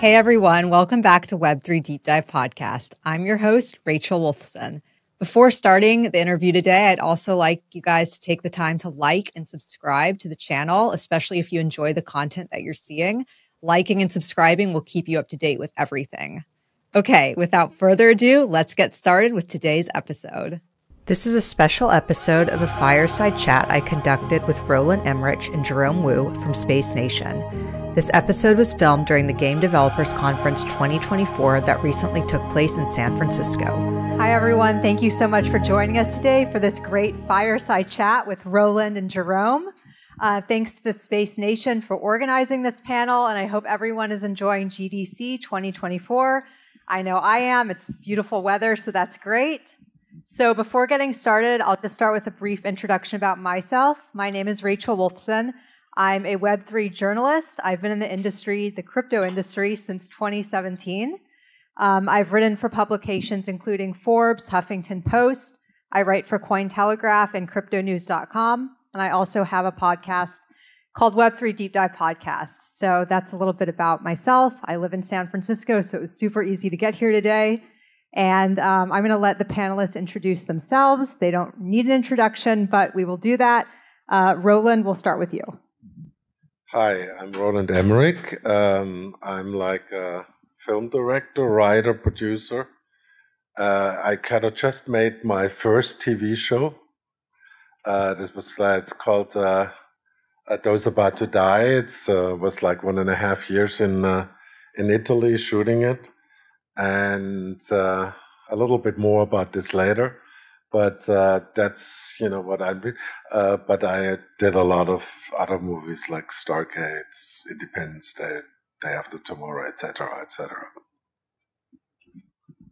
Hey everyone, welcome back to Web3 Deep Dive Podcast. I'm your host, Rachel Wolfson. Before starting the interview today, I'd also like you guys to take the time to like and subscribe to the channel, especially if you enjoy the content that you're seeing. Liking and subscribing will keep you up to date with everything. Okay, without further ado, let's get started with today's episode. This is a special episode of a fireside chat I conducted with Roland Emmerich and Jerome Wu from Space Nation. This episode was filmed during the Game Developers Conference 2024 that recently took place in San Francisco. Hi, everyone. Thank you so much for joining us today for this great fireside chat with Roland and Jerome. Thanks to Space Nation for organizing this panel, and I hope everyone is enjoying GDC 2024. I know I am. It's beautiful weather, so that's great. So before getting started, I'll just start with a brief introduction about myself. My name is Rachel Wolfson. I'm a Web3 journalist. I've been in the industry, the crypto industry, since 2017. I've written for publications including Forbes, Huffington Post. I write for Cointelegraph and CryptoNews.com. And I also have a podcast called Web3 Deep Dive Podcast. So that's a little bit about myself. I live in San Francisco, so it was super easy to get here today. And I'm going to let the panelists introduce themselves. They don't need an introduction, but we will do that. Roland, we'll start with you. Hi, I'm Roland Emmerich. I'm like a film director, writer, producer. I kind of just made my first TV show. It's called Those About to Die. It was like 1.5 years in Italy shooting it. And a little bit more about this later. But that's, what I did. But I did a lot of other movies like Stargate, Independence Day, Day After Tomorrow, etc., etc.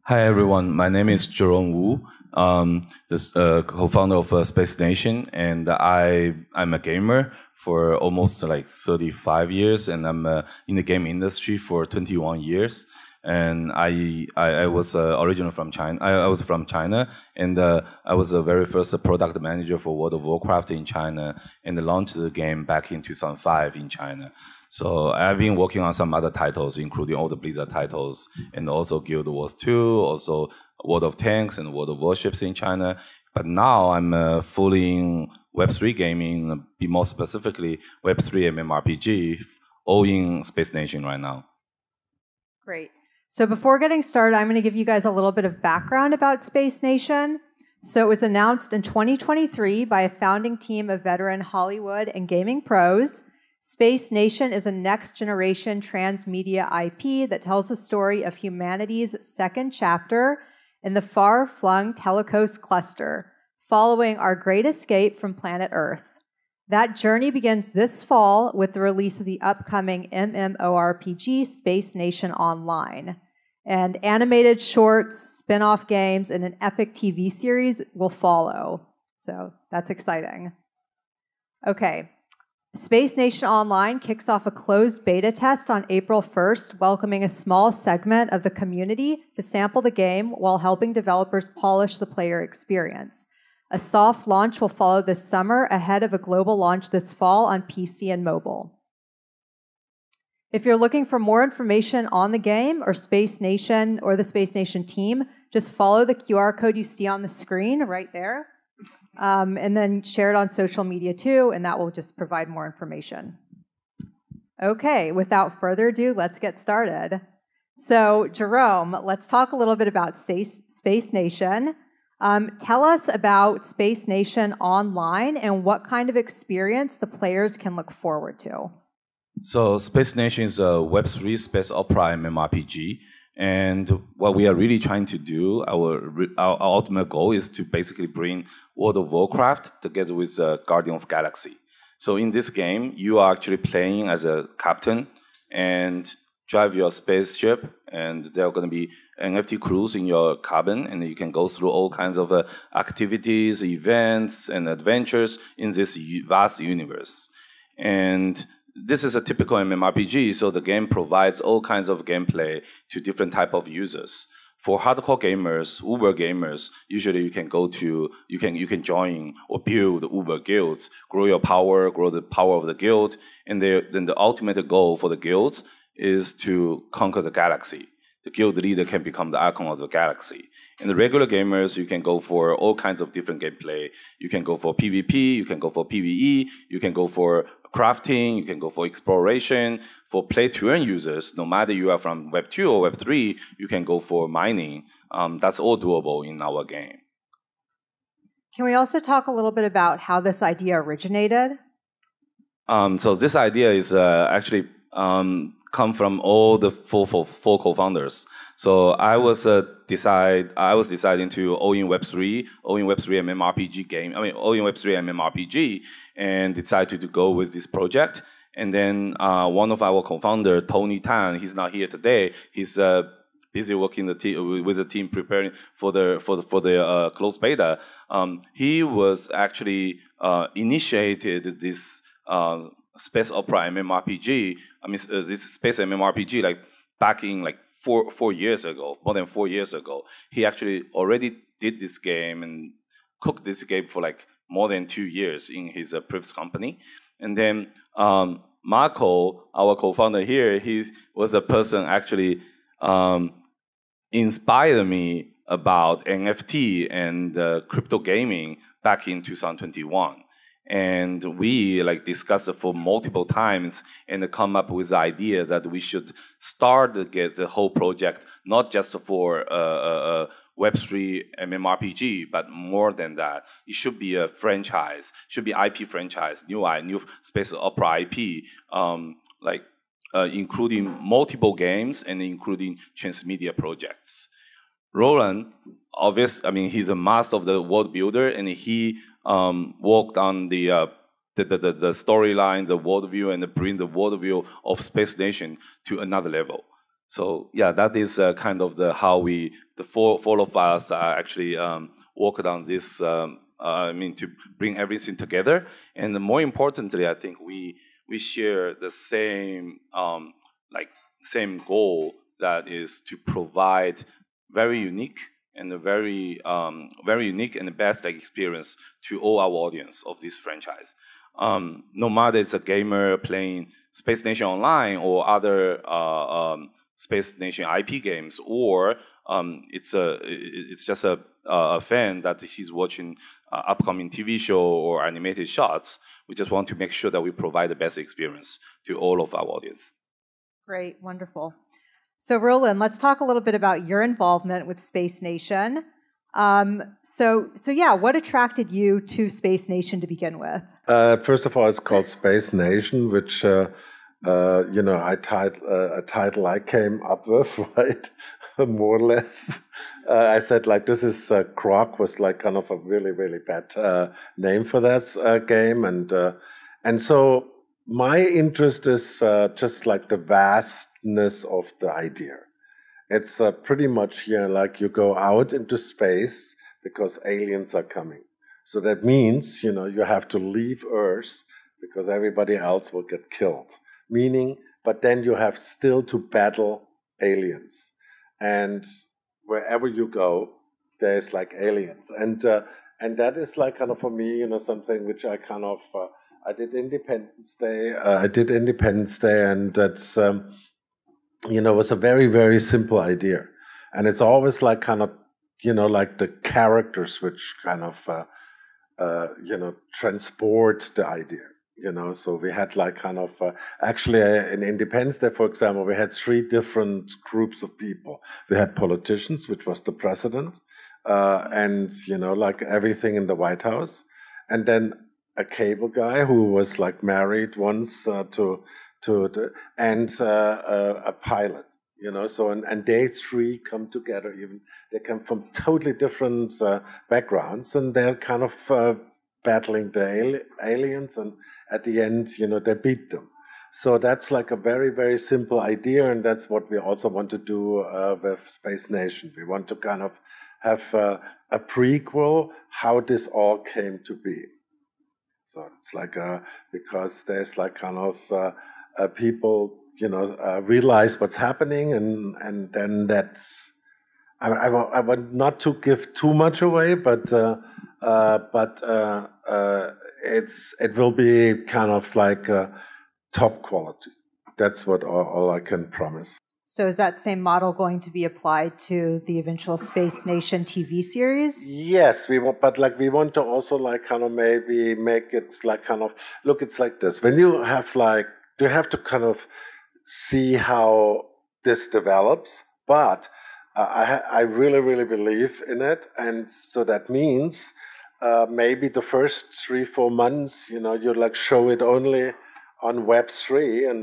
Hi, everyone. My name is Jerome Wu, co-founder of Space Nation, and I'm a gamer for almost like 35 years, and I'm in the game industry for 21 years. And I was originally from China. I was from China, and I was the very first product manager for World of Warcraft in China, and launched the game back in 2005 in China. So I've been working on some other titles, including all the Blizzard titles, and also Guild Wars 2, also World of Tanks and World of Warships in China. But now I'm fully in Web3 gaming, be more specifically Web3 MMORPG, all in Space Nation right now. Great. So before getting started, I'm going to give you guys a little bit of background about Space Nation. So it was announced in 2023 by a founding team of veteran Hollywood and gaming pros. Space Nation is a next-generation transmedia IP that tells the story of humanity's second chapter in the far-flung Telecos cluster, following our great escape from planet Earth. That journey begins this fall with the release of the upcoming MMORPG Space Nation Online. And animated shorts, spin-off games, and an epic TV series will follow. So that's exciting. Okay. Space Nation Online kicks off a closed beta test on April 1st, welcoming a small segment of the community to sample the game while helping developers polish the player experience. A soft launch will follow this summer ahead of a global launch this fall on PC and mobile. If you're looking for more information on the game or Space Nation or the Space Nation team, just follow the QR code you see on the screen right there. And then share it on social media too, and that will just provide more information. Okay, without further ado, let's get started. So, Jerome, let's talk a little bit about Space Nation. Tell us about Space Nation Online and what kind of experience the players can look forward to. So Space Nation is a Web3 space opera MMORPG. And what we are really trying to do, our ultimate goal is to basically bring World of Warcraft together with Guardian of Galaxy. So in this game, you are actually playing as a captain and drive your spaceship, and there are going to be NFT crews in your cabin, and you can go through all kinds of activities, events, and adventures in this vast universe. And this is a typical MMORPG, so the game provides all kinds of gameplay to different type of users. For hardcore gamers, Uber gamers, usually you can join or build Uber guilds, grow your power, grow the power of the guild, and then the ultimate goal for the guilds is to conquer the galaxy. The guild leader can become the icon of the galaxy. And the regular gamers, you can go for all kinds of different gameplay. You can go for PvP, you can go for PvE, you can go for crafting, you can go for exploration. For play-to-earn users, no matter you are from Web 2 or Web 3, you can go for mining. That's all doable in our game. Can we also talk a little bit about how this idea originated? So this idea is actually come from all the four co-founders. So I was deciding to all in Web3 MMORPG game. I mean, all in Web3 MMORPG, and decided to go with this project. And then one of our co-founder, Tony Tan, he's not here today. He's busy working with the team preparing for the closed beta. He was actually initiated this space opera MMORPG. I mean, this space MMORPG like back in like 4 years ago, more than 4 years ago. He actually already did this game and cooked this game for like more than 2 years in his previous company. And then Marco, our co-founder here, he was a person actually inspired me about NFT and crypto gaming back in 2021. And we like discussed it for multiple times and come up with the idea that we should start to get the whole project, not just for Web3 MMORPG, but more than that. It should be a franchise, should be IP franchise, new space opera IP, including multiple games and including transmedia projects. Roland, he's a master of the world builder, and he worked on the storyline, the worldview, and bring the worldview of Space Nation to another level. So yeah, that is kind of how the four of us actually worked on this. To bring everything together, and more importantly, I think we share the same same goal, that is to provide very unique and very unique and the best experience to all our audience of this franchise. No matter it's a gamer playing Space Nation Online or other Space Nation IP games, or it's just a fan that he's watching upcoming TV show or animated shots. We just want to make sure that we provide the best experience to all of our audience. Great, wonderful. So Roland, let's talk a little bit about your involvement with Space Nation. So yeah, what attracted you to Space Nation to begin with? First of all, it's called Space Nation, which a title I came up with, right? More or less. I said like this is Croc was like kind of a really really bad name for that game, and so my interest is just like the vastness of the idea. It's pretty much here like you go out into space because aliens are coming. So that means, you have to leave Earth because everybody else will get killed. Meaning, but then you have still to battle aliens. And wherever you go, there's like aliens. And that is like kind of for me, something which I kind of, I did Independence Day, and that's, was a very, very simple idea. And it's always like kind of, like the characters which kind of, transport the idea. So we had like kind of, actually in Independence Day, for example, we had 3 different groups of people. We had politicians, which was the president, and, like everything in the White House. And then a cable guy who was like married once and a pilot, so, and they 3 come together, even they come from totally different backgrounds, and they're kind of battling the aliens, and at the end, they beat them. So that's like a very, very simple idea, and that's what we also want to do with Space Nation. We want to kind of have a prequel, how this all came to be. So it's like because there's like kind of people, realize what's happening, and then that's. I want not to give too much away, but it will be kind of like top quality. that's what all I can promise. So is that same model going to be applied to the eventual Space Nation TV series? Yes, we want, but like we want to also like kind of maybe make it like kind of look. It's like this: when you have like, you have to kind of see how this develops. But I really, really believe in it, and so that means maybe the first 3-4 months, you like show it only on Web3, and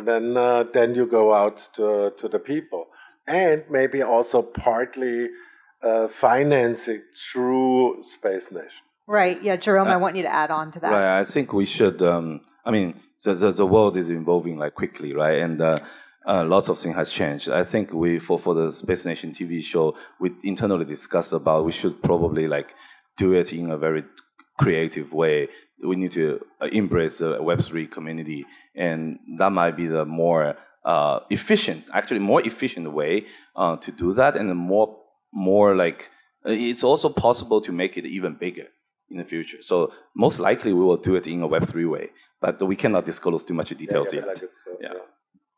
then you go out to the people, and maybe also partly finance it through Space Nation. Right. Yeah, Jerome, I want you to add on to that. Right. I think we should. I mean, the world is evolving like quickly, right? And lots of things has changed. I think we for the Space Nation TV show, we internally discussed about we should probably like do it in a very creative way. We need to embrace the Web3 community, and that might be the more efficient way to do that, and more like it's also possible to make it even bigger in the future. So most likely we will do it in a Web3 way, but we cannot disclose too much details yet. Yeah.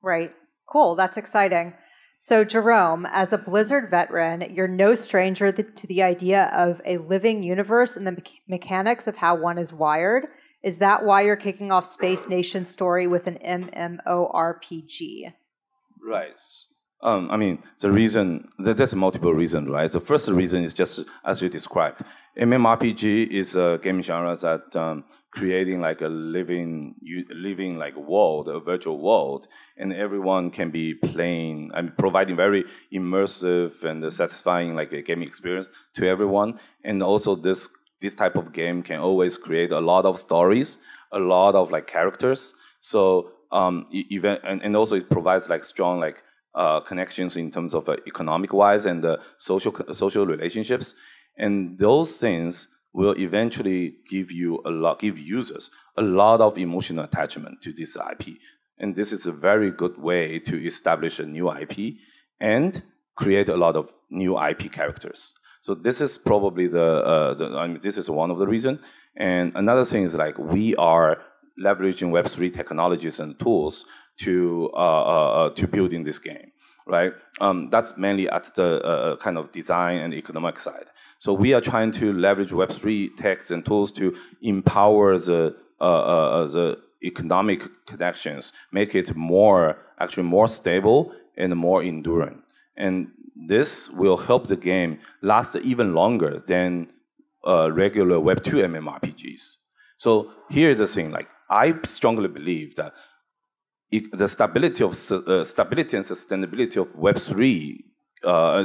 Right. Cool. That's exciting. So, Jerome, as a Blizzard veteran, you're no stranger to the idea of a living universe and the mechanics of how one is wired. Is that why you're kicking off Space Nation's story with an MMORPG? Right. I mean, the reason, there's multiple reasons, right? The first reason is just as you described. MMORPG is a game genre that creating like a living like world, a virtual world, and everyone can be playing and providing very immersive and satisfying like a game experience to everyone. And also this type of game can always create a lot of stories, a lot of like characters. So even and also it provides like strong like connections in terms of economic wise and social relationships, and those things will eventually give users a lot of emotional attachment to this IP, and this is a very good way to establish a new IP and create a lot of new IP characters. So this is probably this is one of the reasons. And another thing is like we are leveraging Web3 technologies and tools to build in this game, right? That's mainly at the kind of design and economic side. So we are trying to leverage Web3 techs and tools to empower the economic connections, make it more stable and more enduring. And this will help the game last even longer than regular Web2 MMORPGs. So here's the thing: like I strongly believe that the stability and sustainability of Web3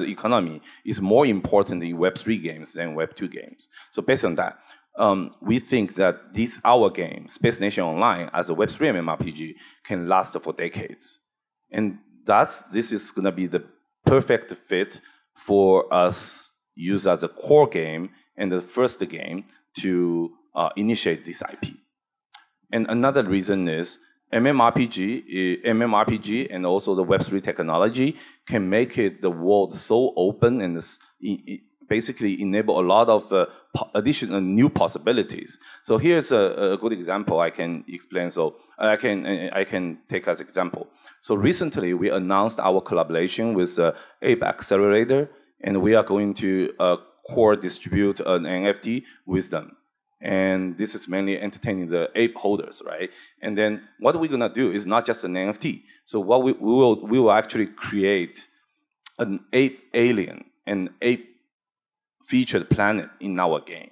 economy is more important in Web3 games than Web2 games. So based on that, we think that our game, Space Nation Online, as a Web3 MMORPG, can last for decades. And this is going to be the perfect fit for us use as a core game and the first game to initiate this IP. And another reason is MMORPG and also the Web3 technology can make the world so open and basically enable a lot of additional new possibilities. So here's a good example I can explain. So I can take as example. So recently we announced our collaboration with Ape Accelerator, and we are going to core distribute an NFT with them. And this is mainly entertaining the ape holders, right? And then what we're gonna do is not just an NFT. So what we will actually create an ape alien, an ape featured planet in our game.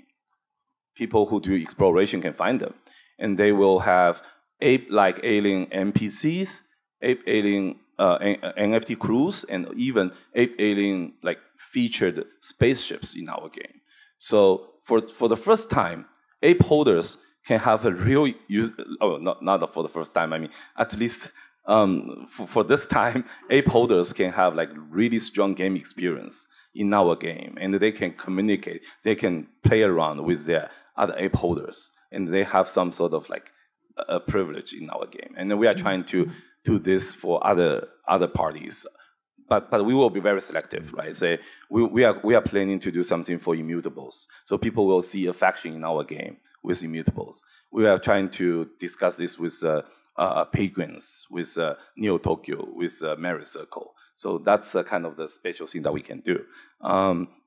People who do exploration can find them, and they will have ape-like alien NPCs, ape alien NFT crews, and even ape alien like featured spaceships in our game. So for the first time, ape holders can have a real use. Oh, not for the first time. I mean, at least for this time, ape holders can have like really strong game experience in our game, and they can communicate. They can play around with their other ape holders, and they have some sort of like a privilege in our game. And then we are trying to do this for other parties. But we will be very selective, right? Say we are planning to do something for immutables, so people will see a faction in our game with immutables. We are trying to discuss this with Penguins, with Neo Tokyo, with Mary Circle. So that's kind of the special thing that we can do.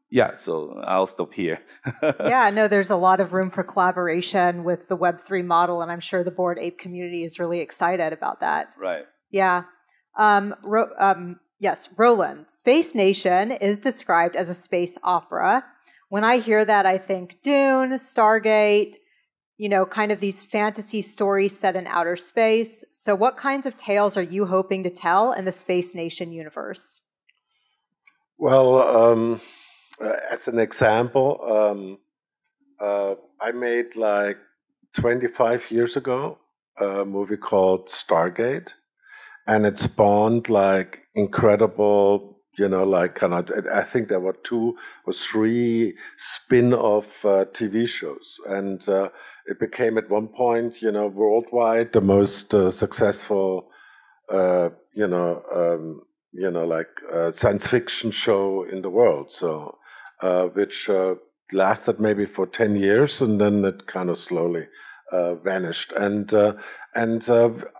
Yeah, so I'll stop here. Yeah, no, there's a lot of room for collaboration with the Web3 model, and I'm sure the Bored Ape community is really excited about that. Right. Yeah. Yes, Roland. Space Nation is described as a space opera. When I hear that, I think Dune, Stargate, kind of these fantasy stories set in outer space. So what kinds of tales are you hoping to tell in the Space Nation universe? Well, as an example, I made like 25 years ago a movie called Stargate, and it spawned like incredible, I think there were 2 or 3 spin-off TV shows, and it became at one point, worldwide the most successful, science fiction show in the world. So, which lasted maybe for 10 years, and then it kind of slowly vanished. And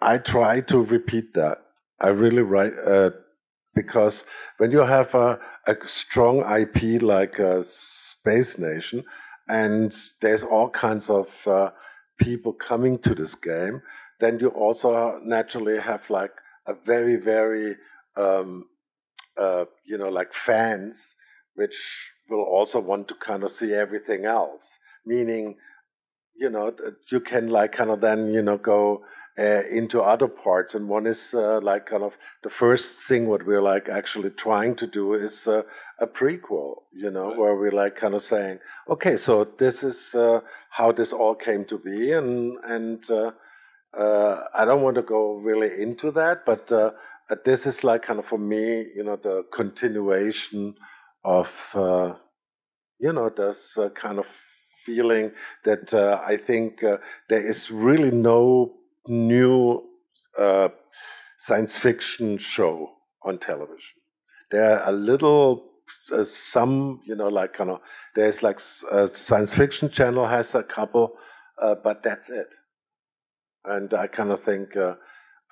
I try to repeat that. I really write, because when you have a strong IP like Space Nation, and there's all kinds of people coming to this game, then you also naturally have like a very, very, like fans, which will also want to kind of see everything else. Meaning, you can like kind of then, go into other parts. And one is like kind of the first thing what we're like actually trying to do is a prequel, where we're like kind of saying, okay, so this is how this all came to be. And I don't want to go really into that, but this is like kind of for me, the continuation of, this kind of feeling that I think there is really no new science fiction show on television. There are a little, some, like kind of, there's like a science fiction channel has a couple, but that's it. And I kind of think the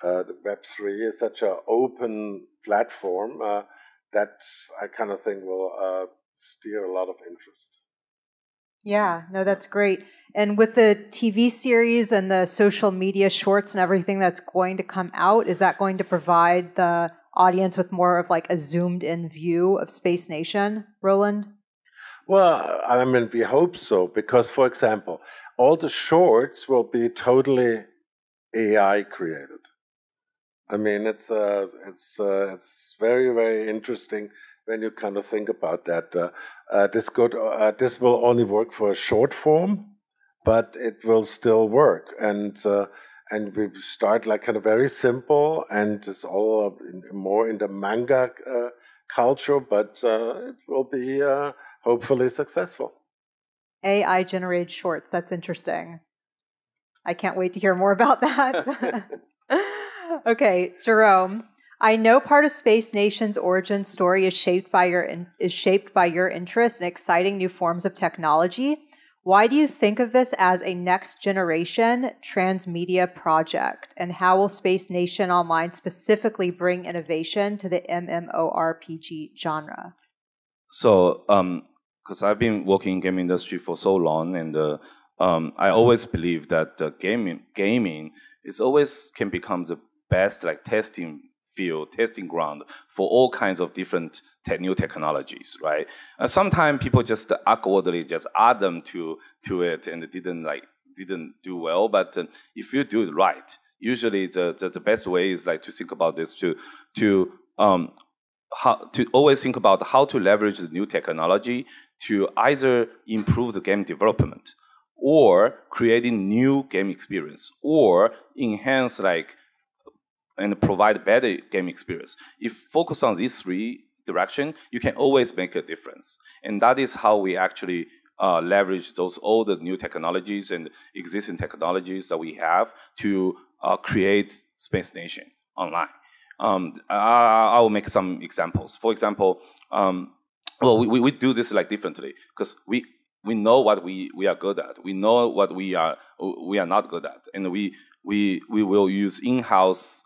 Web3 is such an open platform that I kind of think will steer a lot of interest. Yeah, no, that's great. And with the TV series and the social media shorts and everything that's going to come out, is that going to provide the audience with more of like a zoomed in view of Space Nation, Roland? Well, I mean, we hope so, because, for example, all the shorts will be totally AI created. I mean, it's very, very interesting when you kind of think about that. This will only work for a short form, but it will still work. And we start like kind of very simple, and it's all more in the manga culture, but it will be hopefully successful. AI generated shorts. That's interesting. I can't wait to hear more about that. Okay, Jerome. I know part of Space Nation's origin story is shaped by your interest in exciting new forms of technology. Why do you think of this as a next generation transmedia project? And how will Space Nation Online specifically bring innovation to the MMORPG genre? So, because I've been working in game industry for so long, and I always believe that gaming is always can become the best like testing field, testing ground for all kinds of different new technologies, right? Sometimes people just awkwardly just add them to it and didn't do well. But if you do it right, usually the best way is like to think about this to always think about how to leverage the new technology to either improve the game development or creating new game experience or enhance and provide better game experience. If focus on these 3 directions, you can always make a difference. And that is how we actually leverage all the new technologies and existing technologies that we have to create Space Nation Online. I will make some examples. For example, we do this like differently because we know what we are good at. We know what we are not good at, and we will use in-house.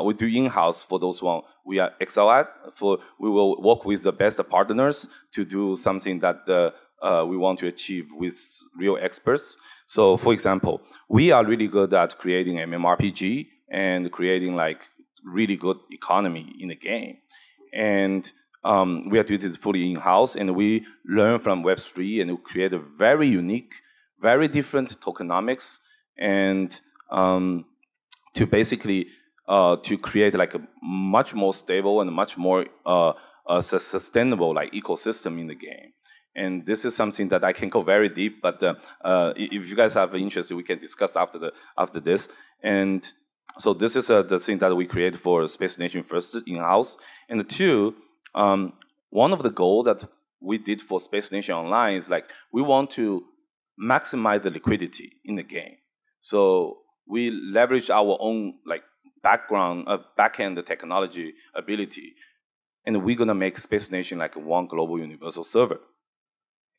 We do in-house for those one we are excel at. We will work with the best partners to do something that we want to achieve with real experts. So, for example, we are really good at creating MMORPG and creating like really good economy in the game, and we are doing it fully in-house, and we learn from Web3 and we create a very unique, very different tokenomics, and to basically to create like a much more stable and much more sustainable like ecosystem in the game. And this is something that I can go very deep, but if you guys have interest, we can discuss after this. And so this is the thing that we created for Space Nation first in-house, and two. One of the goals that we did for Space Nation Online is like we want to maximize the liquidity in the game. So we leverage our own like backend technology ability, and we're gonna make Space Nation like one global universal server.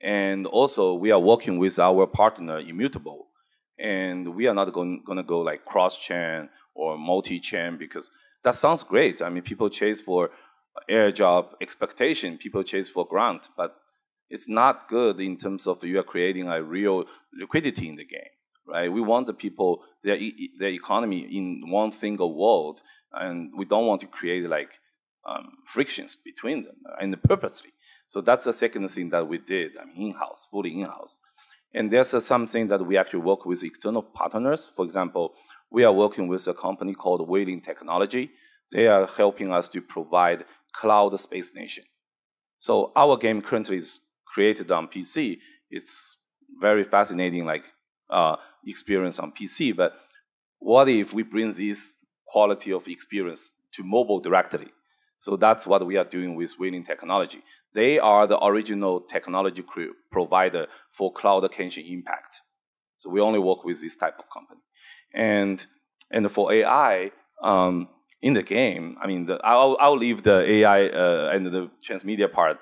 And also we are working with our partner Immutable, and we are not gonna go like cross-chain or multi-chain because that sounds great. I mean, people chase for airdrop expectation, people chase for grant, but it's not good in terms of you are creating a real liquidity in the game, right? We want the people, their economy in one single world, and we don't want to create like frictions between them, and purposely. So that's the second thing that we did, I mean, in-house, fully in-house. And there's something that we actually work with external partners. For example, we are working with a company called Whaling Technology. They are helping us to provide cloud Space Nation. So our game currently is created on PC. It's very fascinating, like experience on PC. But what if we bring this quality of experience to mobile directly? So that's what we are doing with Whaling Technology. They are the original technology provider for Cloud Kenshin Impact. So we only work with this type of company. And for AI, in the game, I mean, I'll leave the AI and the transmedia part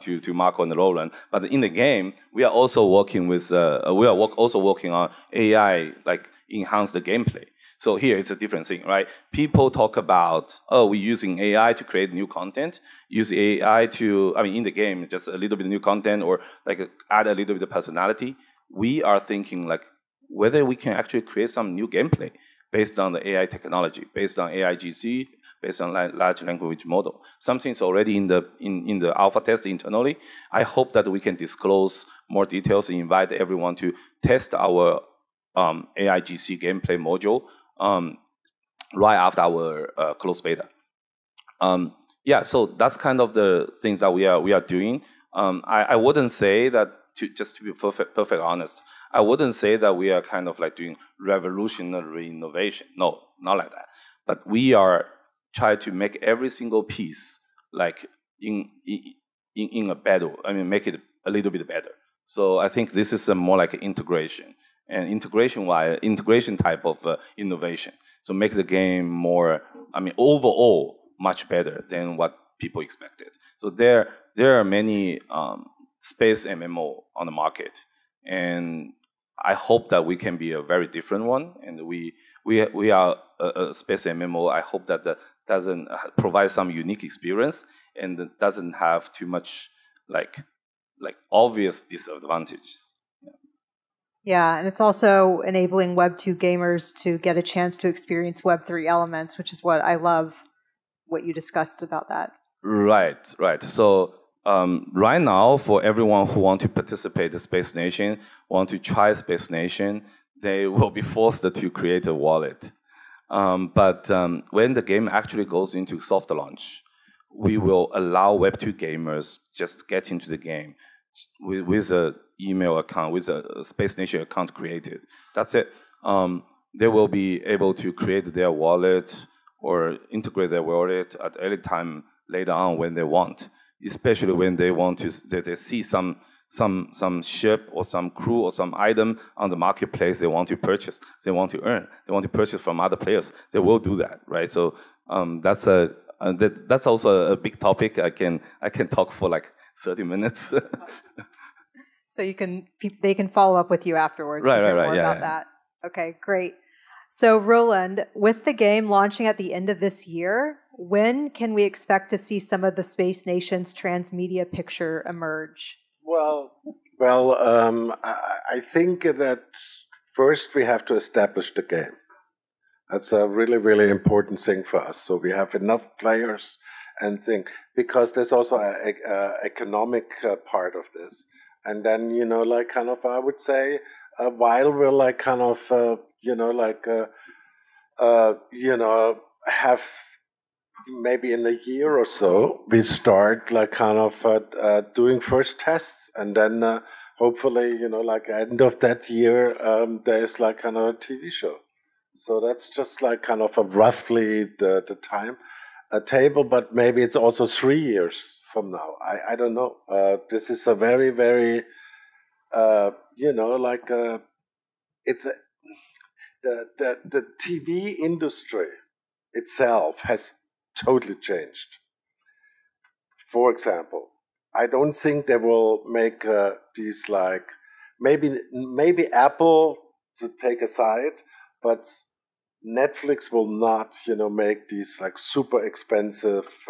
to Marco and Roland. But in the game, we are also working with also working on AI, like enhance the gameplay. So here it's a different thing, right? People talk about, we're using AI to create new content, use AI to, I mean, in the game, just a little bit of new content or like add a little bit of personality. We are thinking like whether we can actually create some new gameplay based on the AI technology, based on AI GC, based on large language model. Something's already in the alpha test internally. I hope that we can disclose more details and invite everyone to test our AI GC gameplay module right after our closed beta. Yeah, so that's kind of the things that we are doing. I wouldn't say that, just to be perfect honest, I wouldn't say that we are kind of like doing revolutionary innovation. No, not like that. But we are trying to make every single piece like in a better. I mean, make it a little bit better. So I think this is more like integration and integration type of innovation. So make the game more, I mean, overall much better than what people expected. So there are many space MMO on the market, and I hope that we can be a very different one. And we are a space MMO. I hope that doesn't provide some unique experience and doesn't have too much like obvious disadvantages. Yeah, and it's also enabling Web2 gamers to get a chance to experience Web3 elements, which is what I love, what you discussed about that. Right. So right now, for everyone who want to participate in Space Nation, want to try Space Nation, they will be forced to create a wallet. But when the game actually goes into soft launch, we will allow Web2 gamers just get into the game with an email account, with a Space Nation account created. That's it. They will be able to create their wallet or integrate their wallet at any time later on when they want, especially when they want to, they see some ship or some crew or some item on the marketplace they want to purchase, they want to earn, they want to purchase from other players. They will do that, right? So that's also a big topic. I can talk for like 30 minutes. So they can follow up with you afterwards to hear more about that. Okay, great. So Roland, with the game launching at the end of this year, when can we expect to see some of the Space Nation's transmedia picture emerge? Well, I think that first we have to establish the game. That's a really, really important thing for us. So we have enough players and think, because there's also an economic part of this. And then, like kind of, I would say, while we're like kind of, have maybe in a year or so, we start like kind of doing first tests. And then hopefully, like end of that year, there's like kind of a TV show. So that's just like kind of a roughly the time table, but maybe it's also 3 years from now. I don't know. This is a very, very, it's the TV industry itself has totally changed. For example, I don't think they will make these like, maybe Apple to take aside, but Netflix will not, make these like super expensive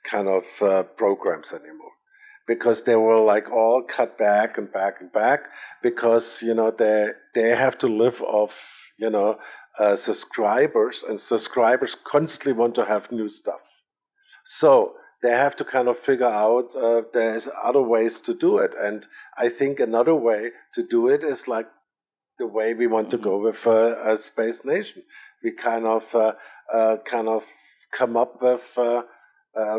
kind of programs anymore, because they will like all cut back and back and back, because they have to live off subscribers, and subscribers constantly want to have new stuff. So they have to kind of figure out there's other ways to do it, and I think another way to do it is like the way we want to go with a Space Nation. We kind of come up with a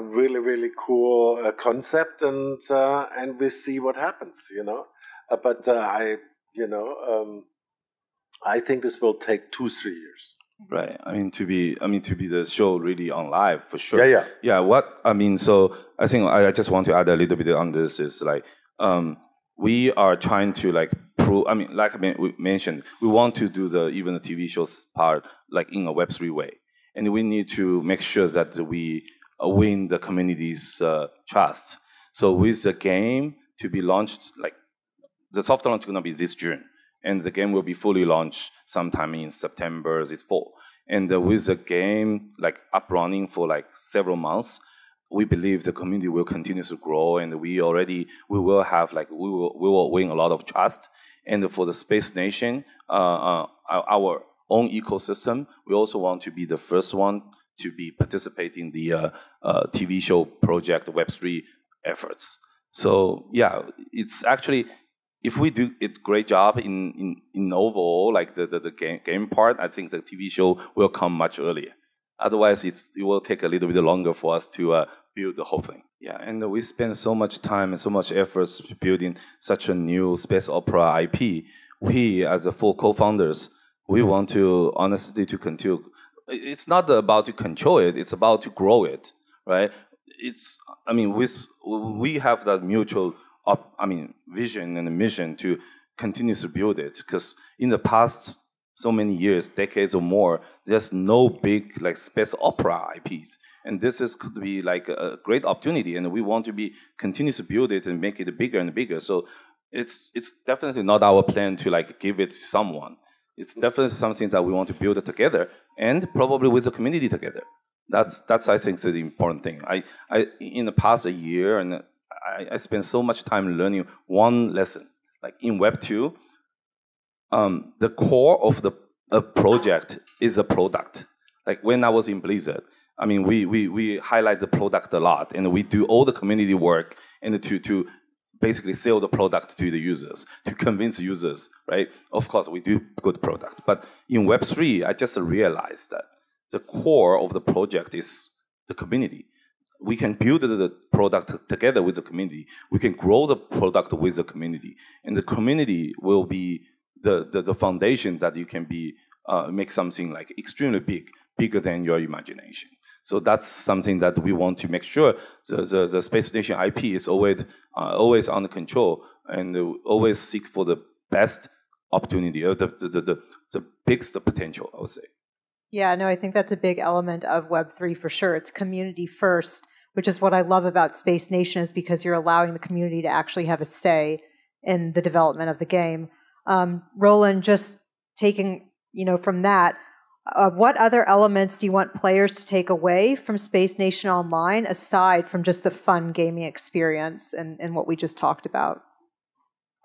really, really cool concept, and we see what happens, But I think this will take 2-3 years. Right. To be the show really on live for sure. Yeah. So I think I just want to add a little bit on this is like, we are trying to like prove. We mentioned, we want to do even the TV shows part like in a Web3 way, and we need to make sure that we win the community's trust. So with the game to be launched, like the soft launch is going to be this June, and the game will be fully launched sometime in September this fall. And with the game like up running for like several months, we believe the community will continue to grow, and we will have like we will win a lot of trust. And for the Space Nation, our own ecosystem, we also want to be the first one to be participating in the TV show project Web3 efforts. So yeah, it's actually, if we do a great job in overall like the game part, I think the TV show will come much earlier. Otherwise, it will take a little bit longer for us to build the whole thing. Yeah, and we spend so much time and so much efforts building such a new space opera IP. We, as the 4 co-founders, we want to honestly to continue. It's not about to control it; it's about to grow it, right? We have that mutual vision and mission to continue to build it, because in the past so many years, decades or more, there's no big like space opera IPs, and this could be like a great opportunity, and we want to continue to build it and make it bigger and bigger. So it's definitely not our plan to like give it to someone. It's definitely something that we want to build it together, and probably with the community together. That's I think is the important thing. I in the past a year, and I spent so much time learning one lesson. Like in Web2, the core of the project is a product. Like when I was in Blizzard, we highlight the product a lot, and we do all the community work and to basically sell the product to the users, to convince users, right? Of course, we do good product. But in Web3, I just realized that the core of the project is the community. We can build the product together with the community. We can grow the product with the community. And the community will be the foundation that you can make something like extremely bigger than your imagination. So that's something that we want to make sure the Space Station IP is always under control, and always seek for the best opportunity, or the biggest potential, I would say. Yeah, no, I think that's a big element of Web3 for sure. It's community first, which is what I love about Space Nation, is because you're allowing the community to actually have a say in the development of the game. Roland, just taking, from that, what other elements do you want players to take away from Space Nation Online aside from just the fun gaming experience and what we just talked about?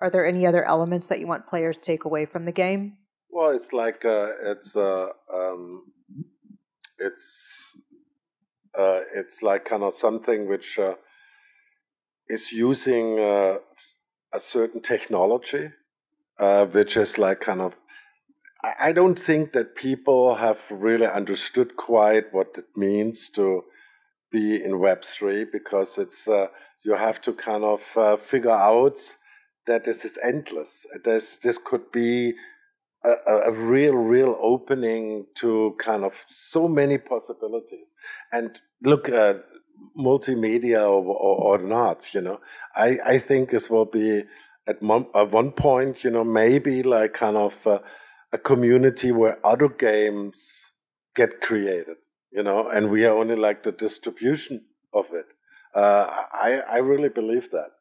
Are there any other elements that you want players to take away from the game? Well, it's like it's like kind of something which is using a certain technology, which is like kind of. I don't think that people have really understood quite what it means to be in Web3, because it's you have to kind of figure out that this is endless. This could be a real opening to kind of so many possibilities. And look, multimedia or not, I think this will be at one point, maybe like kind of a community where other games get created, and we are only like the distribution of it. I really believe that.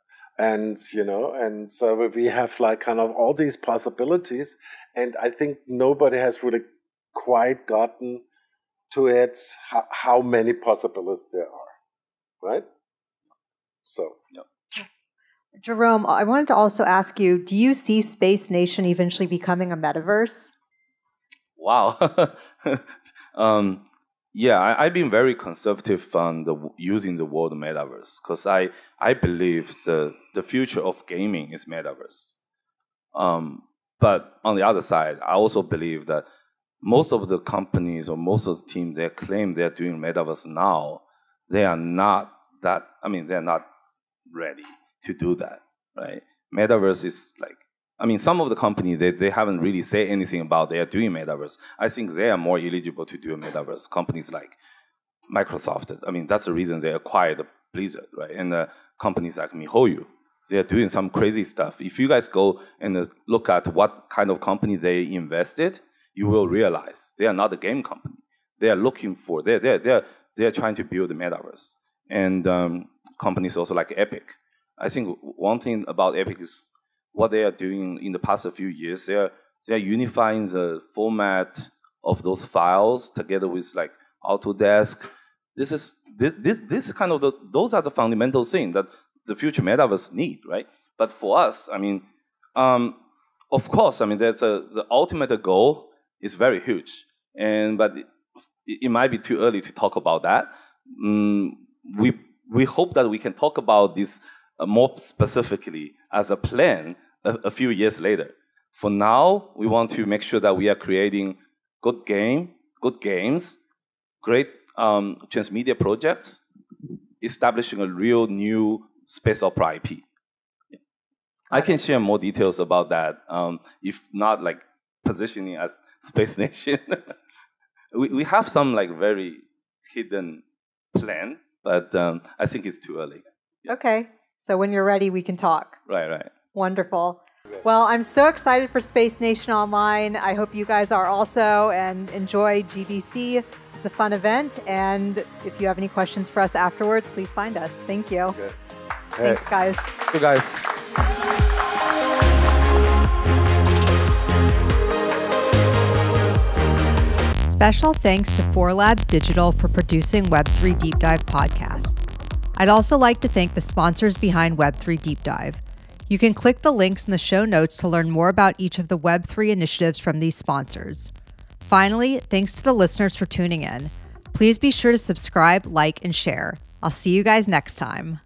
And, and so we have like kind of all these possibilities, and I think nobody has really quite gotten to it, how many possibilities there are, right? So, yeah. Jerome, I wanted to also ask you, do you see Space Nation eventually becoming a metaverse? Wow. Yeah, I've been very conservative on using the word metaverse, because I believe the future of gaming is metaverse. But on the other side, I also believe that most of the companies or most of the teams that claim they're doing metaverse now, they are not they're not ready to do that, right? Metaverse is like, some of the companies, they haven't really said anything about they are doing metaverse. I think they are more eligible to do a metaverse. Companies like Microsoft, that's the reason they acquired Blizzard, right? And companies like MiHoYo, they are doing some crazy stuff. If you guys go and look at what kind of company they invested, you will realize they are not a game company. They are looking for, they're trying to build a metaverse. And companies also like Epic. I think one thing about Epic is what they are doing in the past few years. They are unifying the format of those files together with like Autodesk. This kind of those are the fundamental things that the future metaverse need, right? But for us, of course, there's the ultimate goal is very huge, but it might be too early to talk about that. We hope that we can talk about this more specifically as a plan a few years later. For now, we want to make sure that we are creating good games, great transmedia projects, establishing a real new space opera IP. Yeah. I can share more details about that, if not like positioning as Space Nation. we have some like very hidden plan, but I think it's too early. Yeah. Okay. So when you're ready, we can talk. Right. Wonderful. Well, I'm so excited for Space Nation Online. I hope you guys are also, and enjoy GDC. It's a fun event. And if you have any questions for us afterwards, please find us. Thank you. Okay. Thanks, guys. Thank you, guys. Special thanks to 4Labs Digital for producing Web3 Deep Dive podcast. I'd also like to thank the sponsors behind Web3 Deep Dive. You can click the links in the show notes to learn more about each of the Web3 initiatives from these sponsors. Finally, thanks to the listeners for tuning in. Please be sure to subscribe, like, and share. I'll see you guys next time.